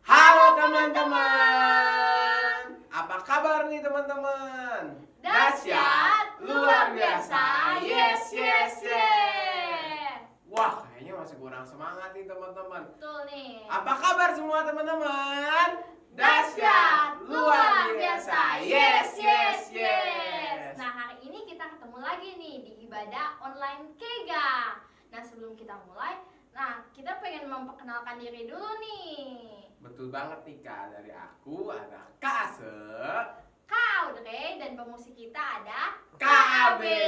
Halo teman-teman, apa kabar nih teman-teman? Dahsyat, luar biasa, yes, yes, yes. Wah, kayaknya masih kurang semangat nih teman-teman. Betul nih. Apa kabar semua teman-teman? Dahsyat, luar biasa, yes, yes, yes. yes. Nah, hari ini kita ketemu lagi nih di ibadah online Kega. Nah, sebelum kita mulai, kita pengen memperkenalkan diri dulu nih. Betul banget nih Kak, dari aku ada Kak Ase, Kak Audrey, dan pemusik kita ada Kak Abe.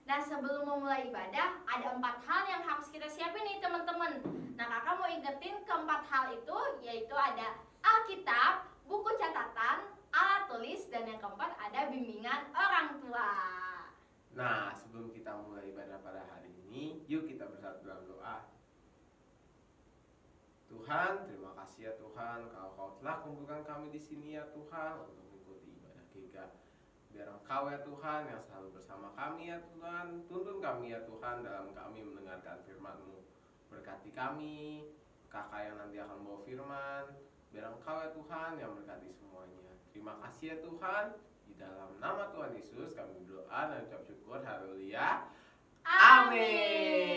Nah, sebelum memulai ibadah, ada 4 hal yang harus kita siapin nih teman-teman. Nah, kakak mau ingetin keempat hal itu, yaitu ada Alkitab, buku catatan, alat tulis, dan yang keempat ada bimbingan orang tua. Nah, sebelum kita mulai ibadah pada hari ini, yuk kita bersatu dalam doa. Tuhan, terima kasih ya Tuhan, kalau Kau telah kumpulkan kami di sini ya Tuhan untuk mengikuti ibadah Kega. Biar Engkau ya Tuhan yang selalu bersama kami ya Tuhan, tuntun kami ya Tuhan dalam kami mendengarkan firman-Mu. Berkati kami, kakak yang nanti akan bawa firman, biar Engkau ya Tuhan yang berkati semuanya. Terima kasih ya Tuhan, di dalam nama Tuhan Yesus kami berdoa dan ucap syukur, haleluya, amin.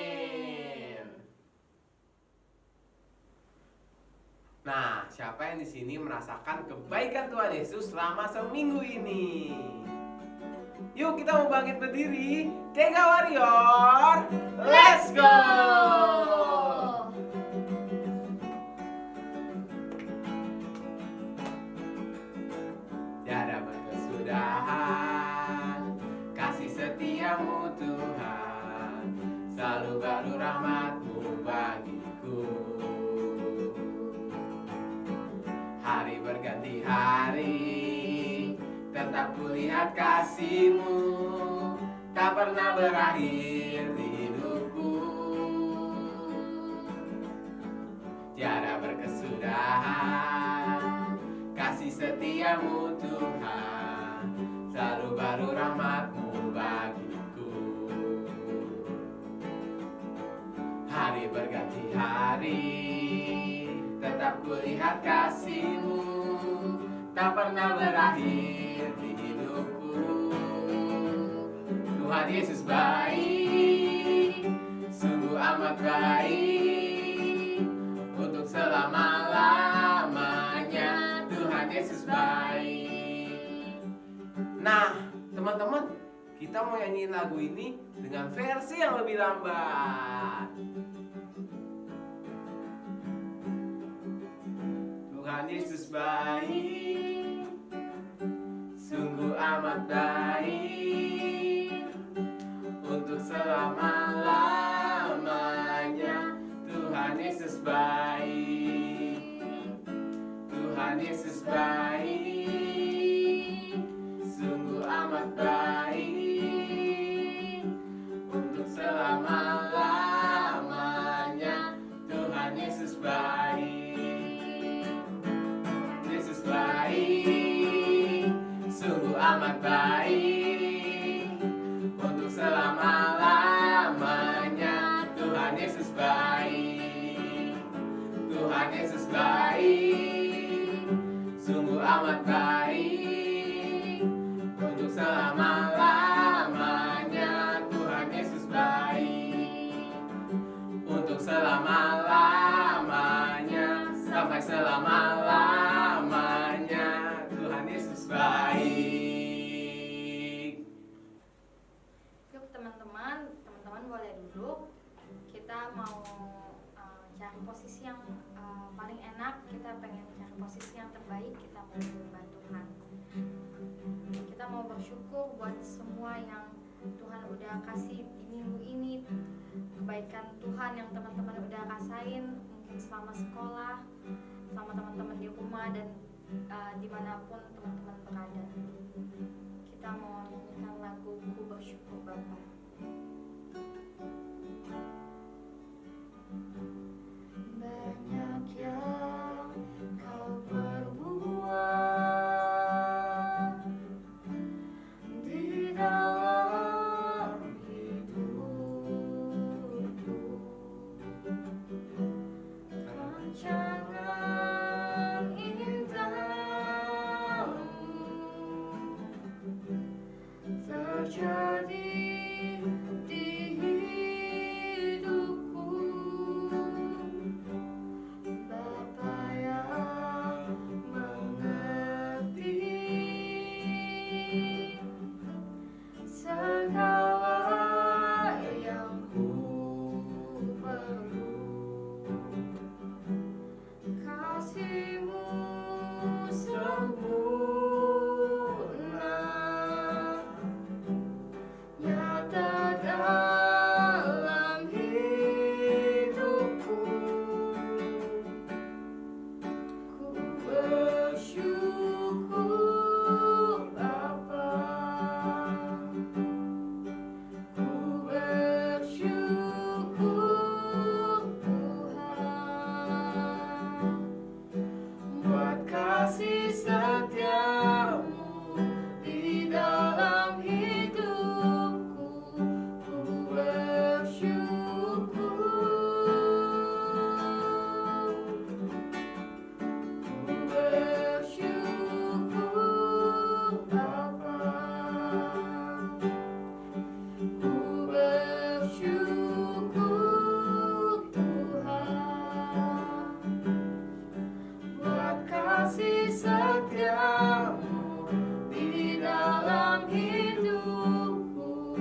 Nah, siapa yang di sini merasakan kebaikan Tuhan Yesus selama seminggu ini? Yuk kita mau bangkit berdiri. Kega Warrior, let's go! Tiada berkesudahan kasih setiamu Tuhan, selalu baru rahmat-Mu bagiku. Hari berganti hari, tetap kulihat kasih-Mu, tak pernah berakhir di hidupku. Tiada berkesudahan kasih setiamu Tuhan, selalu baru rahmat-Mu bagiku. Hari berganti hari, tetap kulihat kasih-Mu, tak pernah berakhir di hidupku. Tuhan Yesus baik, sungguh amat baik, untuk selama-lamanya. Tuhan Yesus baik. Nah, teman-teman, kita mau nyanyiin lagu ini dengan versi yang lebih lambat. Tuhan Yesus baik, sungguh amat baik, untuk selama-lamanya. Tuhan Yesus baik, Tuhan Yesus baik, sungguh amat baik, untuk selama-lamanya. Tuhan Yesus baik. yang paling enak, kita pengen cari posisi yang terbaik, kita mau menyembah Tuhan. Kita mau bersyukur buat semua yang Tuhan udah kasih di minggu ini, kebaikan Tuhan yang teman-teman udah rasain mungkin selama sekolah, selama teman-teman di rumah, dan dimanapun teman-teman berada. Kita mau nyanyikan lagu Ku Bersyukur Bapa. Banyak yang kau perbuat di dalam hidupku, rancangan indahmu terjadi di hidupku. Bapa yang mengerti segala yang ku perlu, kasih-Mu sempurna nyata dalam hidupku. Ku bersyukur Bapa, ku bersyukur Tuhan buat kasih setiamu di dalam hidupku. Ku bersyukur, ku bersyukur Bapa, ku bersyukur Tuhan buat kasih setiamu di dalam hidupku.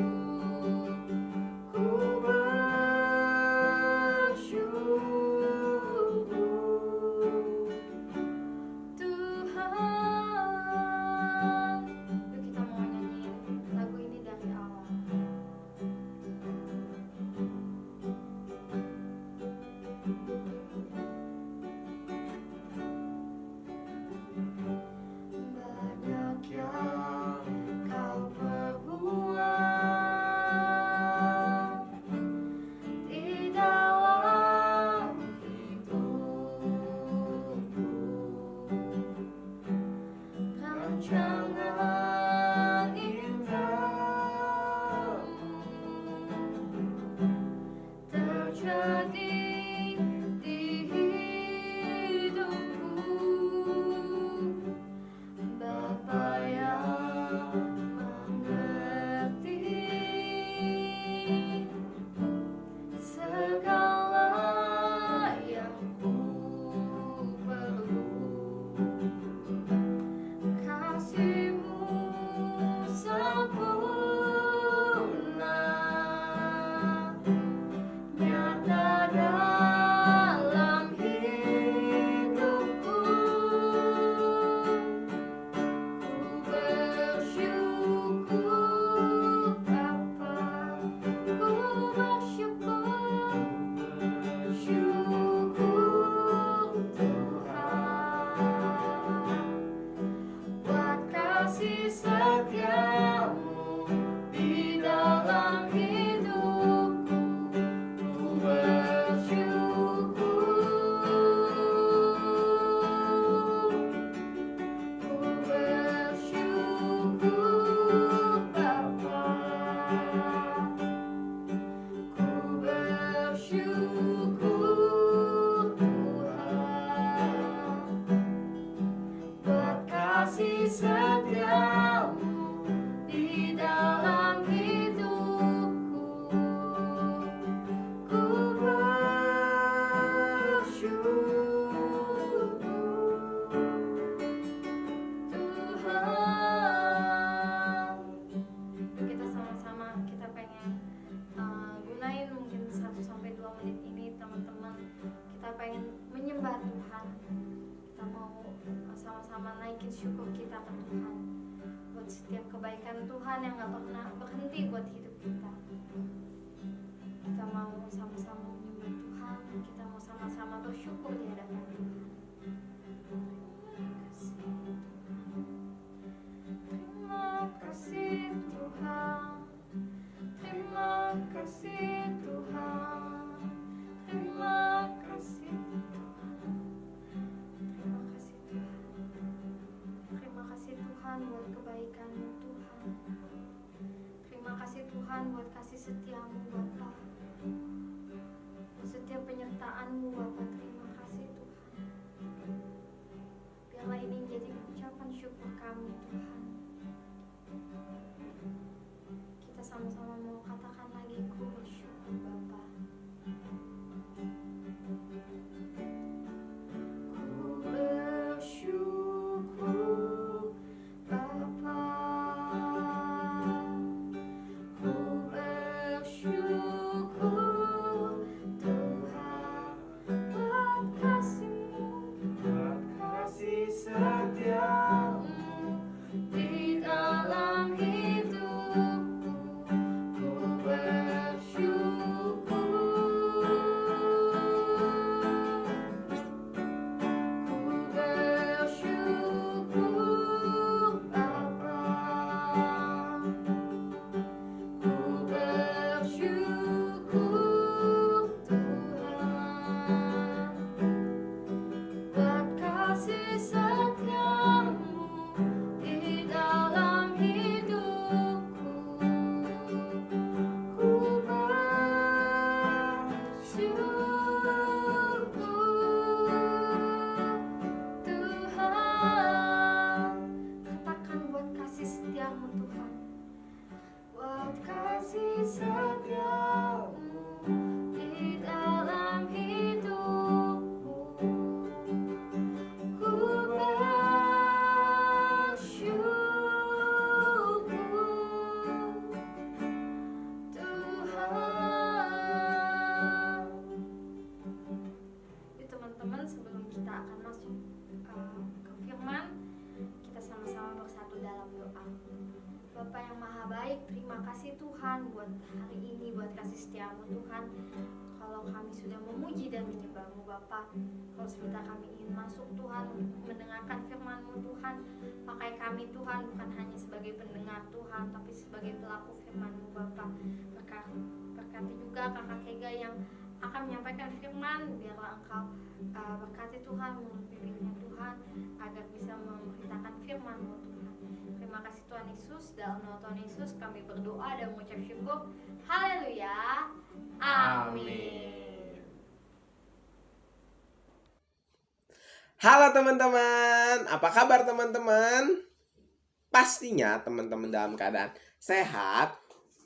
Ku bersyukur Tuhan. Yuk kita mau nyanyiin lagu ini dari awal. Banyak yang kau perbuat di dalam hidupku, rancangan indahmu terjadi di hidupku. Bapa yang mengerti segala yang ku perlu, kasih-Mu sempurna nyata dalam hidupku. Ku bersyukur Bapa, ku bersyukur, syukur Tuhan buat kasih setiamu di dalam hidupku. Ku bersyukur Bapa, ku bersyukur Tuhan buat kasih setiamu di dalam hidupku. Ku bersyukur Tuhan. Yuk kita sama-sama, kita pengen gunain mungkin 1 sampai 2 menit ini teman-teman. Kita kita pengen menyembah Tuhan. Kita mau sama-sama naikin syukur kita ke Tuhan buat setiap kebaikan Tuhan yang gak pernah berhenti buat hidup kita. Kita mau sama-sama menyembah Tuhan, kita mau sama-sama bersyukur di hadapan Tuhan. Terima kasih Tuhan, terima kasih Tuhan, terima kasih Tuhan, terima kasih Tuhan, terima kasih Tuhan buat kebaikan-Mu Tuhan. Terima kasih Tuhan buat kasih setia-Mu Bapa, buat setiap penyertaan-Mu Bapa. Terima kasih Tuhan. Biarlah ini menjadi ucapan syukur kami Tuhan. Kita sama-sama mau katakan lagi, ku bersyukur Bapa. Ku bersyukur Bapa. Ku bersyukur Tuhan buat kasih-Mu, buat kasih setiamu di dalam hidupku. Ku bersyukur, ku bersyukur Bapa. Ku bersyukur Tuhan buat kasih setia-Mu di dalam hidupku. Ku bersyukur Tuhan. Katakan buat kasih setia-Mu Tuhan, buat kasih setia-Mu di dalam hidupku. Ku bersyukur Tuhan. Jadi teman-teman, sebelum kita akan masuk ke firman, kita sama-sama bersatu dalam doa. Bapa yang maha baik, terima kasih Tuhan buat hari ini, buat kasih setia-Mu Tuhan. Kalau kami sudah memuji dan menyembah-Mu Bapa, kalau sebentar kami ingin masuk Tuhan untuk mendengarkan firman-Mu Tuhan, pakai kami Tuhan bukan hanya sebagai pendengar Tuhan, tapi sebagai pelaku firman-Mu Bapa. Berkati juga kakak Kega yang akan menyampaikan firman, biarlah Engkau berkati Tuhan mulut bibirnya Tuhan, agar bisa memberitakan firman-Mu Tuhan. Terima kasih Tuhan Yesus, dalam nama Tuhan Yesus kami berdoa dan mengucap syukur. Haleluya. Amin. Halo teman-teman, apa kabar teman-teman? Pastinya teman-teman dalam keadaan sehat,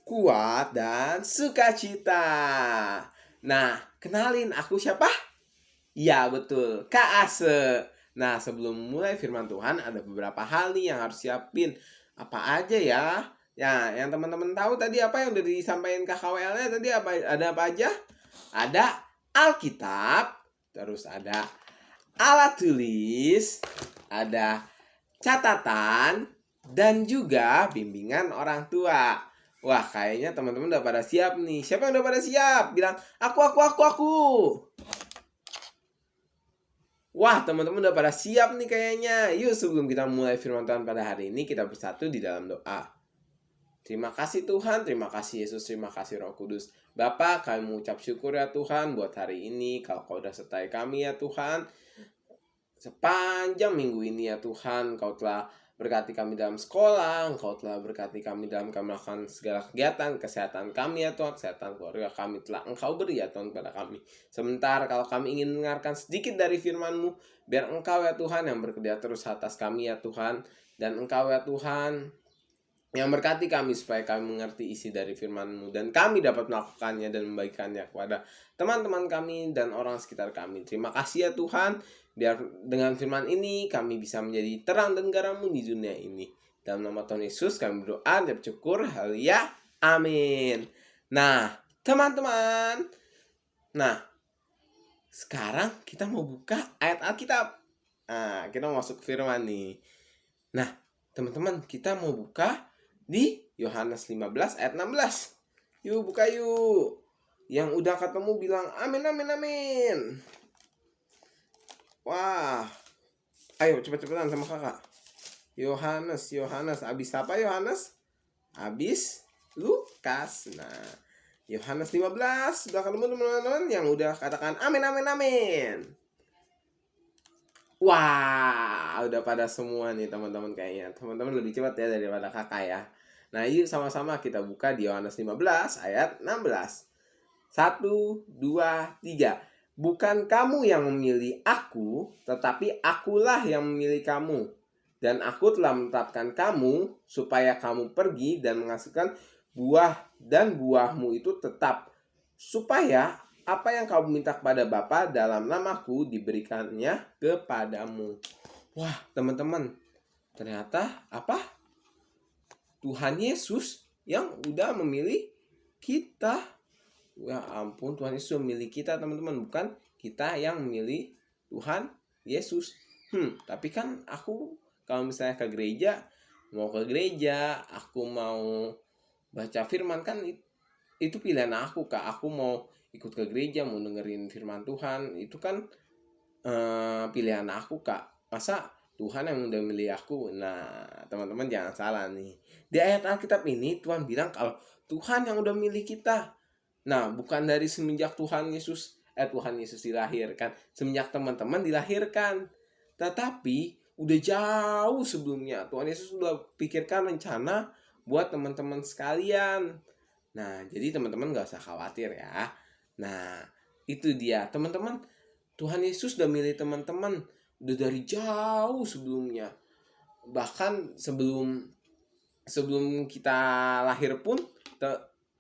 kuat, dan sukacita. Nah, kenalin aku siapa? Ya betul, Kak Ase. Nah, sebelum mulai firman Tuhan ada beberapa hal nih yang harus siapin. Apa aja ya? Ya, yang teman-teman tahu tadi apa yang udah disampaikan KKWL-nya tadi apa? Ada apa aja? Ada Alkitab, terus ada alat tulis, ada catatan, dan juga bimbingan orang tua. Wah, kayaknya teman-teman udah pada siap nih. Siapa yang udah pada siap? Bilang, aku. Wah, teman-teman udah pada siap nih kayaknya. Yuk, sebelum kita mulai firman Tuhan pada hari ini, kita bersatu di dalam doa. Terima kasih Tuhan, terima kasih Yesus, terima kasih Roh Kudus. Bapa, kami mengucap syukur ya Tuhan buat hari ini. Kalau Kau udah sertai kami ya Tuhan. Sepanjang minggu ini ya Tuhan, Kau telah berkati kami dalam sekolah, Engkau telah berkati kami dalam kami melakukan segala kegiatan, kesehatan kami ya Tuhan, kesehatan keluarga kami telah Engkau beri ya Tuhan kepada kami. Sementara kalau kami ingin mendengarkan sedikit dari firman-Mu, biar Engkau ya Tuhan yang bekerja terus atas kami ya Tuhan, dan Engkau ya Tuhan yang berkati kami supaya kami mengerti isi dari firman-Mu dan kami dapat melakukannya dan membagikannya kepada teman-teman kami dan orang sekitar kami. Terima kasih ya Tuhan, biar dengan firman ini kami bisa menjadi terang dan garam-Mu di dunia ini. Dalam nama Tuhan Yesus kami berdoa dan bersyukur. Haleluya. Amin. Nah, teman-teman. Nah, sekarang kita mau buka ayat Alkitab. Nah, kita mau masuk ke firman nih. Nah, teman-teman, kita mau buka di Yohanes 15 ayat 16. Yuk, buka yuk. Yang udah ketemu bilang amin, amin, amin. Wah. Ayo, cepet-cepetan sama kakak. Yohanes. Abis apa Yohanes? Abis Lukas. Nah, Yohanes 15. Udah ketemu teman-teman yang udah katakan amin, amin, amin. Wah, udah pada semua nih teman-teman kayaknya. Teman-teman lebih cepat ya daripada kakak ya. Nah, yuk sama-sama kita buka di Yohanes 15 ayat 16. 1, 2, 3. Bukan kamu yang memilih aku, tetapi akulah yang memilih kamu. Dan aku telah menetapkan kamu supaya kamu pergi dan menghasilkan buah, dan buahmu itu tetap, supaya apa yang kamu minta kepada Bapa dalam namaku diberikannya kepadamu. Wah, teman-teman, ternyata apa? Tuhan Yesus yang udah memilih kita. Ya ampun, Tuhan Yesus memilih kita, teman-teman, bukan kita yang memilih Tuhan Yesus. Tapi kan aku kalau misalnya ke gereja, aku mau baca firman, kan itu pilihan aku, Kak. Aku mau ikut ke gereja, mau dengerin firman Tuhan, itu kan pilihan aku, Kak. Masa Tuhan yang udah milih aku? Nah, teman-teman jangan salah nih. Di ayat Alkitab ini Tuhan bilang kalau Tuhan yang udah milih kita. Nah, bukan dari semenjak Tuhan Yesus dilahirkan, semenjak teman-teman dilahirkan. Tetapi udah jauh sebelumnya Tuhan Yesus udah pikirkan rencana buat teman-teman sekalian. Nah, jadi teman-teman gak usah khawatir ya. Nah, itu dia teman-teman. Tuhan Yesus udah milih teman-teman udah dari jauh sebelumnya. Bahkan sebelum kita lahir pun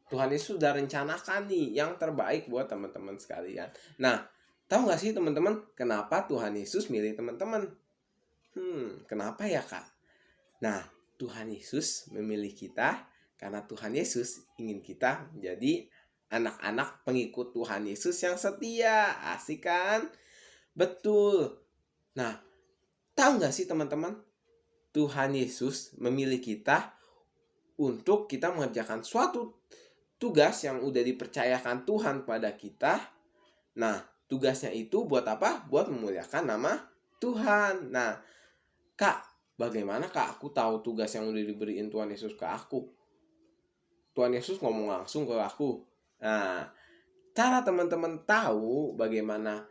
Tuhan Yesus sudah rencanakan nih yang terbaik buat teman-teman sekalian. Nah, tahu gak sih teman-teman kenapa Tuhan Yesus milih teman-teman? Kenapa ya, Kak? Nah, Tuhan Yesus memilih kita karena Tuhan Yesus ingin kita menjadi anak-anak pengikut Tuhan Yesus yang setia. Asik kan? Betul. Nah, tahu gak sih teman-teman? Tuhan Yesus memilih kita untuk kita mengerjakan suatu tugas yang udah dipercayakan Tuhan pada kita. Nah, tugasnya itu buat apa? Buat memuliakan nama Tuhan. Nah, Kak, bagaimana Kak aku tahu tugas yang udah diberiin Tuhan Yesus ke aku? Tuhan Yesus ngomong langsung ke aku. Nah, cara teman-teman tahu bagaimana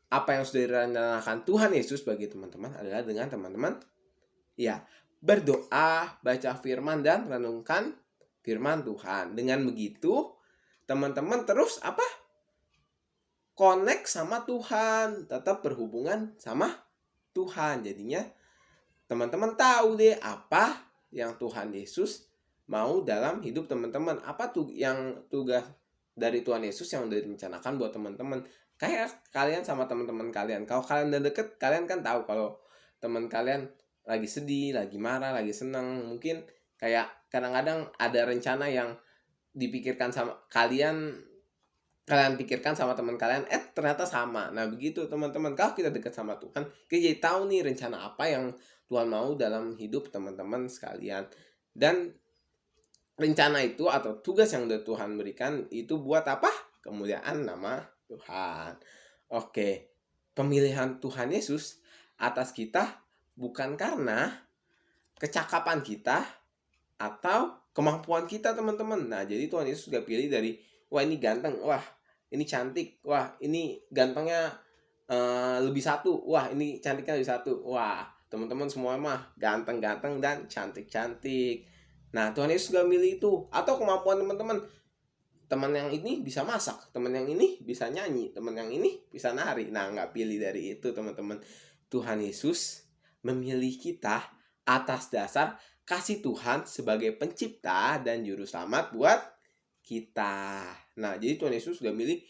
apa yang sudah direncanakan Tuhan Yesus bagi teman-teman adalah dengan teman-teman ya berdoa, baca firman, dan renungkan firman Tuhan. Dengan begitu, teman-teman terus apa? Connect sama Tuhan, tetap berhubungan sama Tuhan. Jadinya teman-teman tahu deh apa yang Tuhan Yesus mau dalam hidup teman-teman. Apa tuh yang tugas dari Tuhan Yesus yang udah direncanakan buat teman-teman. Kayak kalian sama teman-teman kalian. Kalau kalian udah deket, kalian kan tahu kalau teman kalian lagi sedih, lagi marah, lagi senang. Mungkin kayak kadang-kadang ada rencana yang dipikirkan sama kalian pikirkan sama teman kalian, ternyata sama. Nah, begitu teman-teman. Kalau kita dekat sama Tuhan, kita jadi tahu nih rencana apa yang Tuhan mau dalam hidup teman-teman sekalian. Dan rencana itu atau tugas yang udah Tuhan berikan itu buat apa? Kemuliaan nama Tuhan. Oke. Pemilihan Tuhan Yesus atas kita bukan karena kecakapan kita atau kemampuan kita, teman-teman. Nah, jadi Tuhan Yesus gak pilih dari wah ini ganteng, wah ini cantik, wah ini gantengnya lebih satu, wah ini cantiknya lebih satu. Wah, teman-teman semua mah ganteng-ganteng dan cantik-cantik. Nah, Tuhan Yesus gak milih itu. Atau kemampuan teman-teman, teman yang ini bisa masak, teman yang ini bisa nyanyi, teman yang ini bisa nari. Nah, gak pilih dari itu, teman-teman. Tuhan Yesus memilih kita atas dasar kasih Tuhan sebagai pencipta dan juru selamat buat kita. Nah, jadi Tuhan Yesus gak milih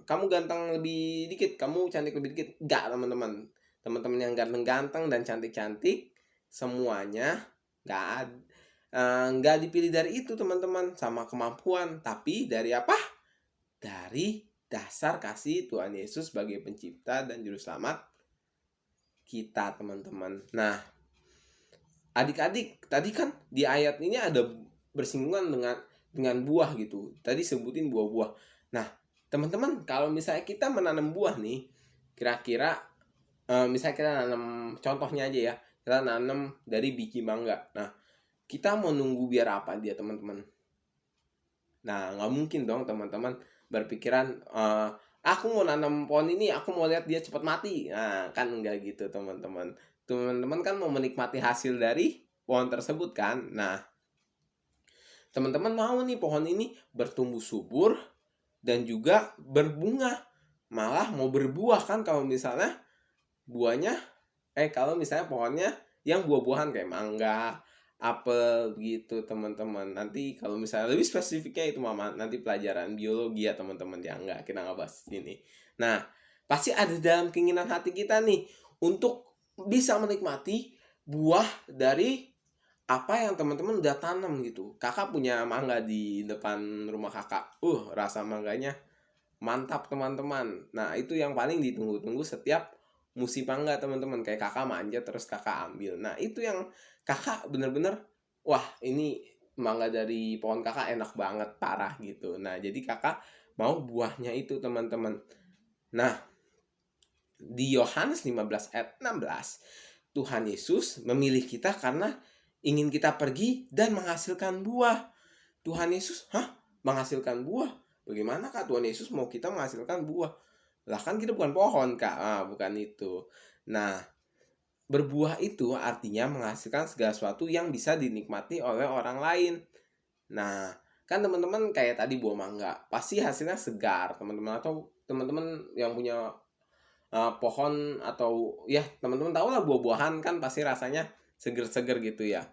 kamu ganteng lebih dikit, kamu cantik lebih dikit. Enggak, teman-teman. Teman-teman yang ganteng-ganteng dan cantik-cantik semuanya nggak dipilih dari itu, teman-teman, sama kemampuan, tapi dari apa? dari dasar kasih Tuhan Yesus sebagai pencipta dan juru selamat kita, teman-teman. Nah, adik-adik, tadi kan di ayat ini ada bersinggungan dengan buah gitu. Tadi sebutin buah-buah. Nah, teman-teman, kalau misalnya kita menanam buah nih, kira-kira misalnya kita nanam, contohnya aja ya, kita nanam dari biji mangga. Nah, kita mau nunggu biar apa dia, teman-teman? Nah, nggak mungkin dong teman-teman berpikiran, aku mau nanam pohon ini, aku mau lihat dia cepat mati. Nah, kan enggak gitu teman-teman. Teman-teman kan mau menikmati hasil dari pohon tersebut kan. Nah, teman-teman mau nih pohon ini bertumbuh subur dan juga berbunga. Malah mau berbuah kan kalau misalnya buahnya, kalau misalnya pohonnya yang buah-buahan kayak mangga, apel gitu teman-teman. Nanti kalau misalnya lebih spesifiknya itu mama nanti pelajaran biologi ya teman-teman, ya enggak, kita nggak bahas ini. Nah, pasti ada dalam keinginan hati kita nih untuk bisa menikmati buah dari apa yang teman-teman udah tanam gitu. Kakak punya mangga di depan rumah kakak. Rasa mangganya mantap teman-teman. Nah, itu yang paling ditunggu-tunggu setiap musim mangga teman-teman. Kayak kakak manja terus kakak ambil. Nah, itu yang kakak bener-bener, wah ini mangga dari pohon kakak enak banget, parah gitu. Nah, jadi kakak mau buahnya itu teman-teman. Nah, di Yohanes 15 ayat 16, Tuhan Yesus memilih kita karena ingin kita pergi dan menghasilkan buah. Tuhan Yesus, menghasilkan buah? Bagaimana Kak Tuhan Yesus mau kita menghasilkan buah? Lah kan kita bukan pohon Kak, bukan itu. Nah, berbuah itu artinya menghasilkan segala sesuatu yang bisa dinikmati oleh orang lain. Nah, kan teman-teman kayak tadi buah mangga, pasti hasilnya segar teman-teman. Atau teman-teman yang punya pohon, atau ya teman-teman tahu lah buah-buahan kan pasti rasanya seger-seger gitu ya.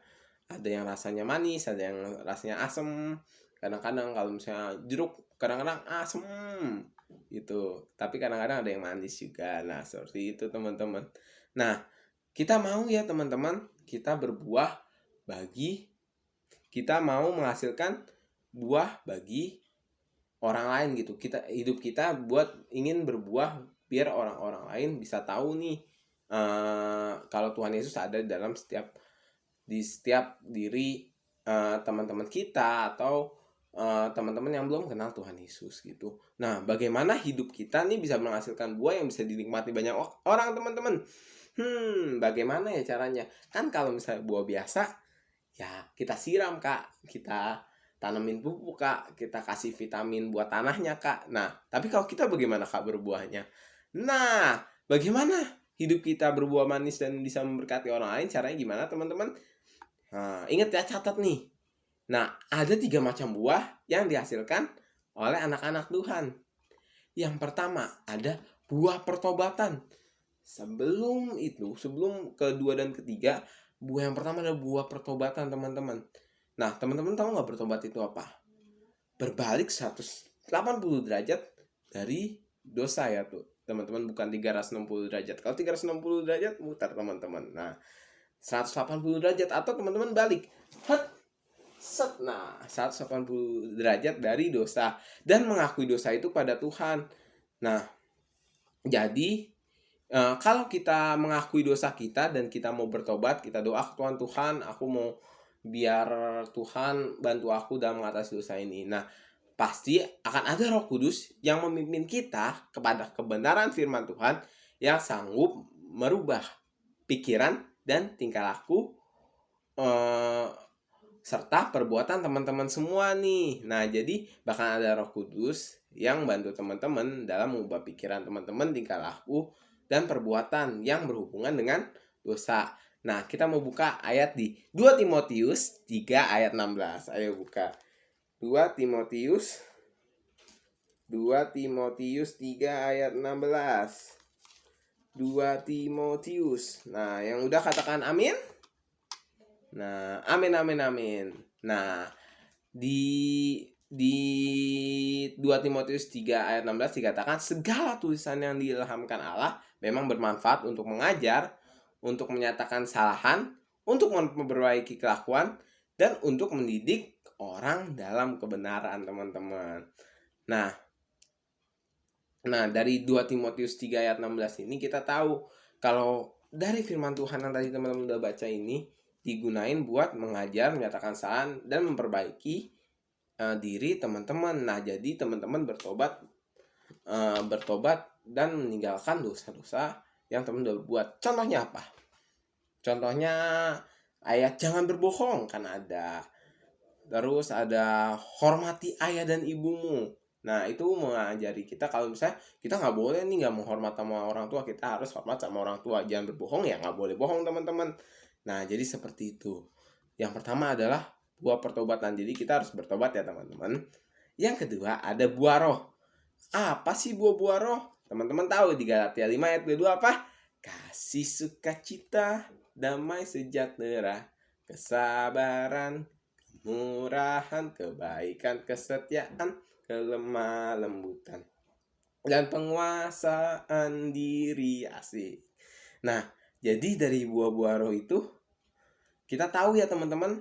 Ada yang rasanya manis, ada yang rasanya asem. Kadang-kadang kalau misalnya jeruk kadang-kadang asem gitu. Tapi kadang-kadang ada yang manis juga. Nah, seperti itu teman-teman. Nah, kita mau ya teman-teman, kita berbuah kita mau menghasilkan buah bagi orang lain gitu. Hidup kita buat ingin berbuah biar orang-orang lain bisa tahu nih kalau Tuhan Yesus ada dalam setiap diri teman-teman kita atau teman-teman yang belum kenal Tuhan Yesus gitu. Nah, bagaimana hidup kita nih bisa menghasilkan buah yang bisa dinikmati banyak orang teman-teman? Bagaimana ya caranya? Kan kalau misalnya buah biasa, ya kita siram Kak, kita tanemin pupuk Kak, kita kasih vitamin buat tanahnya Kak. Nah, tapi kalau kita bagaimana Kak berbuahnya? Nah, bagaimana hidup kita berbuah manis dan bisa memberkati orang lain? Caranya gimana teman-teman? Nah, ingat ya, catat nih. Nah, ada 3 macam buah yang dihasilkan oleh anak-anak Tuhan. Yang pertama, ada buah pertobatan. Sebelum kedua dan ketiga, buah yang pertama adalah buah pertobatan teman-teman. Nah, teman-teman tahu nggak bertobat itu apa? Berbalik 180 derajat dari dosa ya tuh. Teman-teman, bukan 360 derajat. Kalau 360 derajat mutar teman-teman. Nah, 180 derajat atau teman-teman balik. Nah, 180 derajat dari dosa dan mengakui dosa itu pada Tuhan. Nah, jadi kalau kita mengakui dosa kita dan kita mau bertobat, kita doa ke Tuhan, aku mau biar Tuhan bantu aku dalam mengatasi dosa ini. Nah, pasti akan ada Roh Kudus yang memimpin kita kepada kebenaran firman Tuhan yang sanggup merubah pikiran dan tingkah laku serta perbuatan teman-teman semua nih. Nah, jadi bahkan ada Roh Kudus yang bantu teman-teman dalam mengubah pikiran teman-teman, tingkah laku dan perbuatan yang berhubungan dengan dosa. Nah, kita mau buka ayat di 2 Timotius 3 ayat 16. Ayo buka. 2 Timotius 3 ayat 16. 2 Timotius. Nah, yang udah katakan amin. Nah, amin. Nah, di 2 Timotius 3 ayat 16 dikatakan segala tulisan yang diilhamkan Allah memang bermanfaat untuk mengajar, untuk menyatakan kesalahan, untuk memperbaiki kelakuan, dan untuk mendidik orang dalam kebenaran teman-teman. Nah, Nah, dari 2 Timotius 3 ayat 16 ini kita tahu kalau dari firman Tuhan yang tadi teman-teman udah baca ini digunain buat mengajar, menyatakan saran, dan memperbaiki diri teman-teman. Nah, jadi teman-teman bertobat dan meninggalkan dosa-dosa yang teman udah buat. Contohnya apa? Contohnya ayat jangan berbohong kan ada. Terus ada hormati ayah dan ibumu. Nah, itu mengajari kita kalau misalnya kita nggak boleh nih nggak menghormat sama orang tua, kita harus hormat sama orang tua. Jangan berbohong ya, nggak boleh bohong teman-teman. Nah, jadi seperti itu. Yang pertama adalah buah pertobatan. Jadi kita harus bertobat ya teman-teman. Yang kedua ada buah roh. Apa sih buah-buah roh? Teman-teman tahu di Galatia 5 ayat 22 apa? Kasih, sukacita, damai sejahtera, kesabaran, kemurahan, kebaikan, kesetiaan, kelemah lembutan, dan penguasaan diri. Asik. Nah, jadi dari buah-buah roh itu kita tahu ya teman-teman,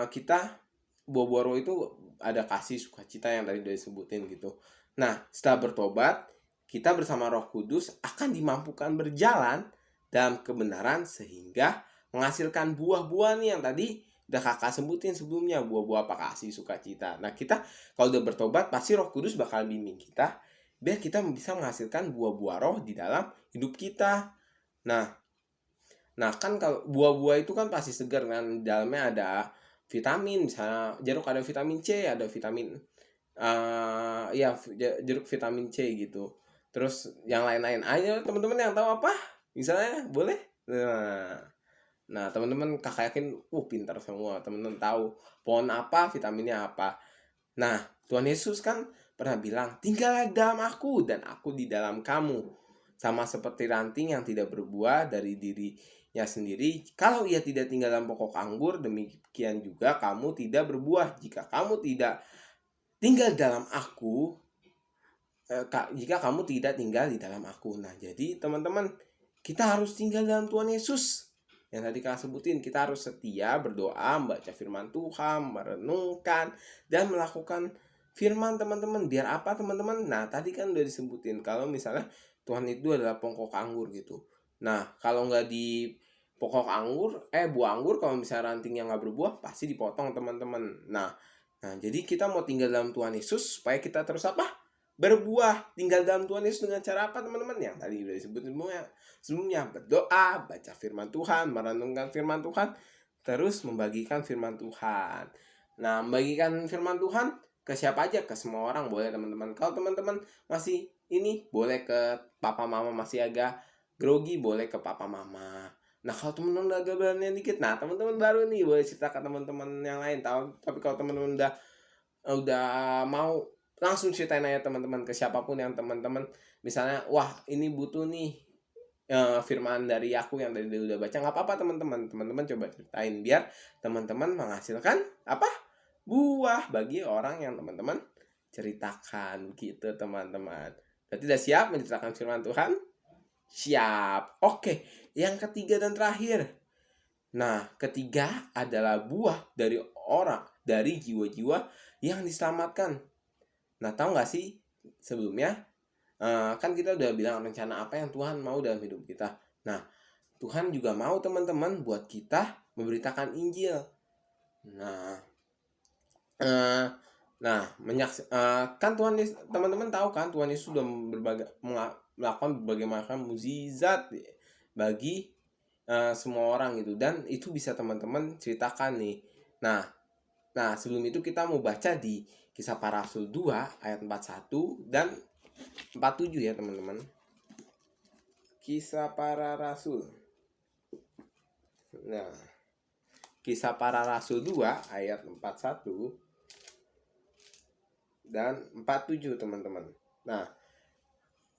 kita buah-buah roh itu ada kasih, sukacita yang tadi udah disebutin gitu. Nah, setelah bertobat, kita bersama Roh Kudus akan dimampukan berjalan dalam kebenaran sehingga menghasilkan buah-buah nih yang tadi udah kakak sebutin sebelumnya. Buah-buah apa? Kasih, sukacita. Nah, kita kalau udah bertobat pasti Roh Kudus bakal bimbing kita biar kita bisa menghasilkan buah-buah roh di dalam hidup kita. Nah kan kalau buah-buah itu kan pasti segar kan, di dalamnya ada vitamin, misalnya jeruk ada vitamin C, ada vitamin jeruk vitamin C gitu. Terus yang lain-lain aja teman-teman yang tahu apa? Misalnya boleh. Nah teman-teman kakak yakin, pintar semua teman-teman tahu pohon apa, vitaminnya apa. Nah Tuhan Yesus kan pernah bilang, tinggallah dalam aku dan aku di dalam kamu. Sama seperti ranting yang tidak berbuah dari dirinya sendiri, kalau ia tidak tinggal dalam pokok anggur, demikian juga kamu tidak berbuah jika kamu tidak tinggal dalam aku, jika kamu tidak tinggal di dalam aku. Nah, jadi teman-teman, kita harus tinggal dalam Tuhan Yesus. Yang tadi kak sebutin, kita harus setia, berdoa, membaca firman Tuhan, merenungkan, dan melakukan firman teman-teman. Biar apa teman-teman? Nah, tadi kan udah disebutin, kalau misalnya Tuhan itu adalah pokok anggur gitu. Nah, kalau nggak di pokok anggur, buah anggur, kalau misalnya rantingnya nggak berbuah, pasti dipotong teman-teman. Nah, jadi kita mau tinggal dalam Tuhan Yesus supaya kita terus apa? Berbuah. Tinggal dalam Tuhan Yesus dengan cara apa teman-teman? Yang tadi udah disebut sebelumnya, berdoa, baca firman Tuhan, merenungkan firman Tuhan, terus membagikan firman Tuhan. Nah, membagikan firman Tuhan ke siapa aja? Ke semua orang boleh teman-teman. Kalau teman-teman masih ini, boleh ke papa mama masih agak grogi, boleh ke papa mama. Nah, kalau teman-teman udah agak berani dikit, nah teman-teman baru nih boleh cerita ke teman-teman yang lain. Tapi kalau teman-teman udah mau, langsung ceritain aja teman-teman ke siapapun yang teman-teman misalnya, wah ini butuh nih firman dari aku yang tadi udah baca, nggak apa-apa teman-teman coba ceritain biar teman-teman menghasilkan apa? Buah bagi orang yang teman-teman ceritakan gitu teman-teman. Berarti udah siap menceritakan firman Tuhan? Siap. Oke, yang ketiga dan terakhir. Nah, ketiga adalah buah dari jiwa-jiwa yang diselamatkan. Nah, tahu nggak sih sebelumnya kan kita udah bilang rencana apa yang Tuhan mau dalam hidup kita. Nah, Tuhan juga mau teman-teman buat kita memberitakan Injil. Kan teman-teman tahu kan Tuhan Yesus sudah melakukan berbagai macam mukjizat bagi semua orang gitu, dan itu bisa teman-teman ceritakan nih. Nah, sebelum itu kita mau baca di Kisah Para Rasul 2 ayat 41 dan 47 ya teman-teman. Kisah Para Rasul. Nah, Kisah Para Rasul 2 ayat 41 dan 47 teman-teman. Nah,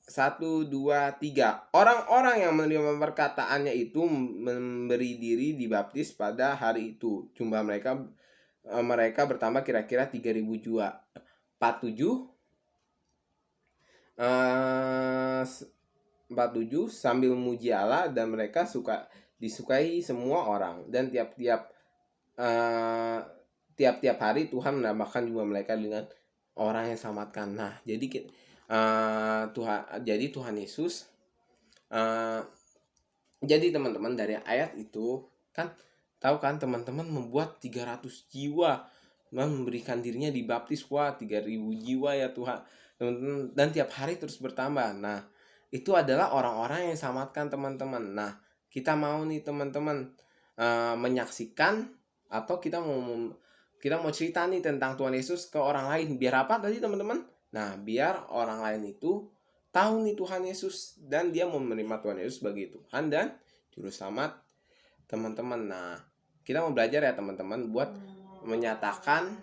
1, 2, 3. Orang-orang yang menerima perkataannya itu memberi diri dibaptis pada hari itu. Jumlah mereka bertambah kira-kira 3.000 jiwa. 47 sambil memuji Allah, dan mereka disukai semua orang, dan tiap-tiap hari Tuhan menambahkan jumlah mereka dengan orang yang selamatkan. Nah, jadi Jadi Tuhan Yesus, jadi teman-teman, dari ayat itu kan tahu kan teman-teman, membuat 300 jiwa memberikan dirinya dibaptis. Wah, 3.000 jiwa ya Tuhan, teman-teman, dan tiap hari terus bertambah. Nah, itu adalah orang-orang yang diselamatkan, teman-teman. Nah, kita mau nih teman-teman menyaksikan, atau kita mau cerita nih tentang Tuhan Yesus ke orang lain. Biar apa tadi teman-teman? Nah, biar orang lain itu tahu nih Tuhan Yesus, dan dia mau menerima Tuhan Yesus sebagai Tuhan dan Juru Selamat, teman-teman. Nah, kita mau belajar ya teman-teman buat menyatakan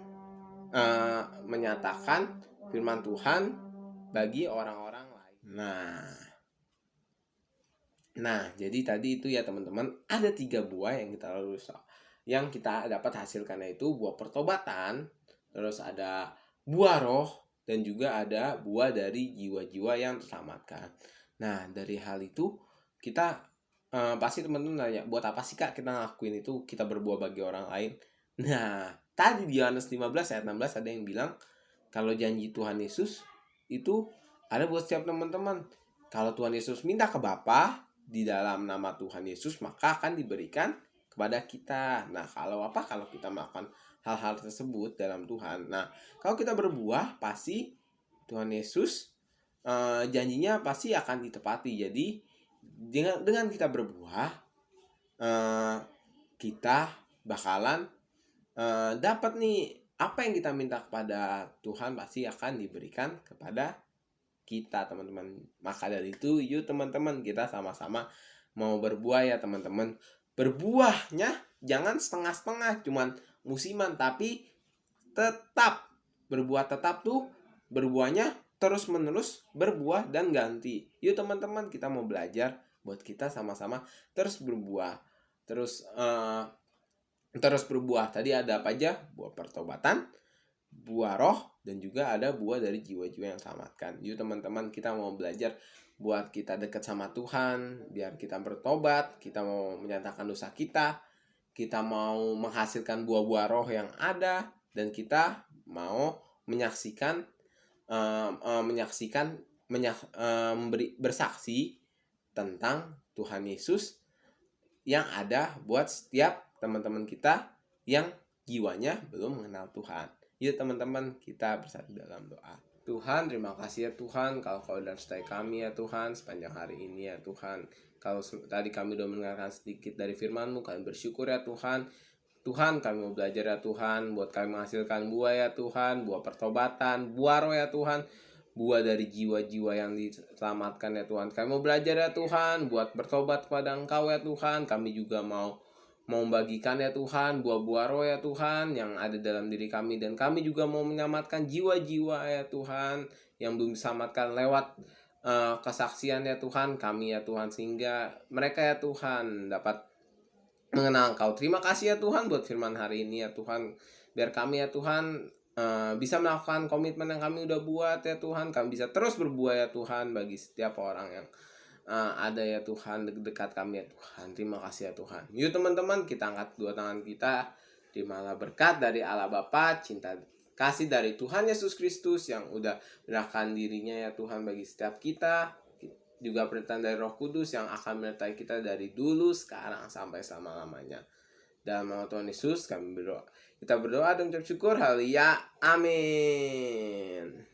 firman Tuhan bagi orang-orang lain. Nah, jadi tadi itu ya teman-teman, ada 3 buah yang kita dapat hasilkan, yaitu buah pertobatan, terus ada buah roh, dan juga ada buah dari jiwa-jiwa yang terselamatkan. Nah, dari hal itu kita pasti teman-teman nanya, buat apa sih Kak kita ngelakuin itu, kita berbuah bagi orang lain? Nah, tadi di Yohanes 15 ayat 16 ada yang bilang kalau janji Tuhan Yesus itu ada buat setiap teman-teman. Kalau Tuhan Yesus minta ke Bapa di dalam nama Tuhan Yesus, maka akan diberikan kepada kita. Nah, kalau kita melakukan hal-hal tersebut dalam Tuhan. Nah, kalau kita berbuah, pasti Tuhan Yesus janjinya pasti akan ditepati. Jadi dengan kita berbuah, kita bakalan dapat nih apa yang kita minta kepada Tuhan, pasti akan diberikan kepada kita, teman-teman. Maka dari itu, yuk teman-teman, kita sama-sama mau berbuah ya teman-teman. Berbuahnya jangan setengah-setengah, cuman musiman, tapi tetap berbuah. Tetap tuh berbuahnya terus-menerus berbuah dan ganti. Yuk teman-teman, kita mau belajar buat kita sama-sama terus berbuah, terus berbuah. Tadi ada apa aja? Buah pertobatan, buah roh, dan juga ada buah dari jiwa-jiwa yang selamatkan. Yuk teman-teman, kita mau belajar buat kita dekat sama Tuhan, biar kita bertobat, kita mau menyatakan dosa kita mau menghasilkan buah-buah roh yang ada, dan kita mau bersaksi tentang Tuhan Yesus yang ada buat setiap teman-teman kita yang jiwanya belum mengenal Tuhan. Yuk teman-teman, kita bersatu dalam doa. Tuhan, terima kasih ya Tuhan, kalau Kau sudah sertai kami ya Tuhan sepanjang hari ini ya Tuhan. Kalau tadi kami sudah mendengarkan sedikit dari firman-Mu, kami bersyukur ya Tuhan. Tuhan, kami mau belajar ya Tuhan, buat kami menghasilkan buah ya Tuhan, buah pertobatan, buah roh ya Tuhan, buah dari jiwa-jiwa yang diselamatkan ya Tuhan. Kami mau belajar ya Tuhan, buat bertobat kepada Engkau ya Tuhan. Kami juga mau membagikan ya Tuhan buah-buah roh ya Tuhan yang ada dalam diri kami, dan kami juga mau menyelamatkan jiwa-jiwa ya Tuhan yang belum diselamatkan lewat kesaksian ya Tuhan kami ya Tuhan, sehingga mereka ya Tuhan dapat mengenal Engkau. Terima kasih ya Tuhan buat firman hari ini ya Tuhan, biar kami ya Tuhan bisa melakukan komitmen yang kami udah buat ya Tuhan. Kami bisa terus berbuah ya Tuhan bagi setiap orang yang ada ya Tuhan dekat kami ya Tuhan. Terima kasih ya Tuhan. Yuk teman-teman, kita angkat 2 tangan kita, terimalah berkat dari Allah Bapa, cinta kasih dari Tuhan Yesus Kristus yang udah menyerahkan dirinya ya Tuhan bagi setiap kita, juga perintah dari Roh Kudus yang akan menyertai kita dari dulu, sekarang, sampai selama-lamanya. Dalam nama Tuhan Yesus kami berdoa. Kita berdoa dan ucap syukur. Haleluya. Amin.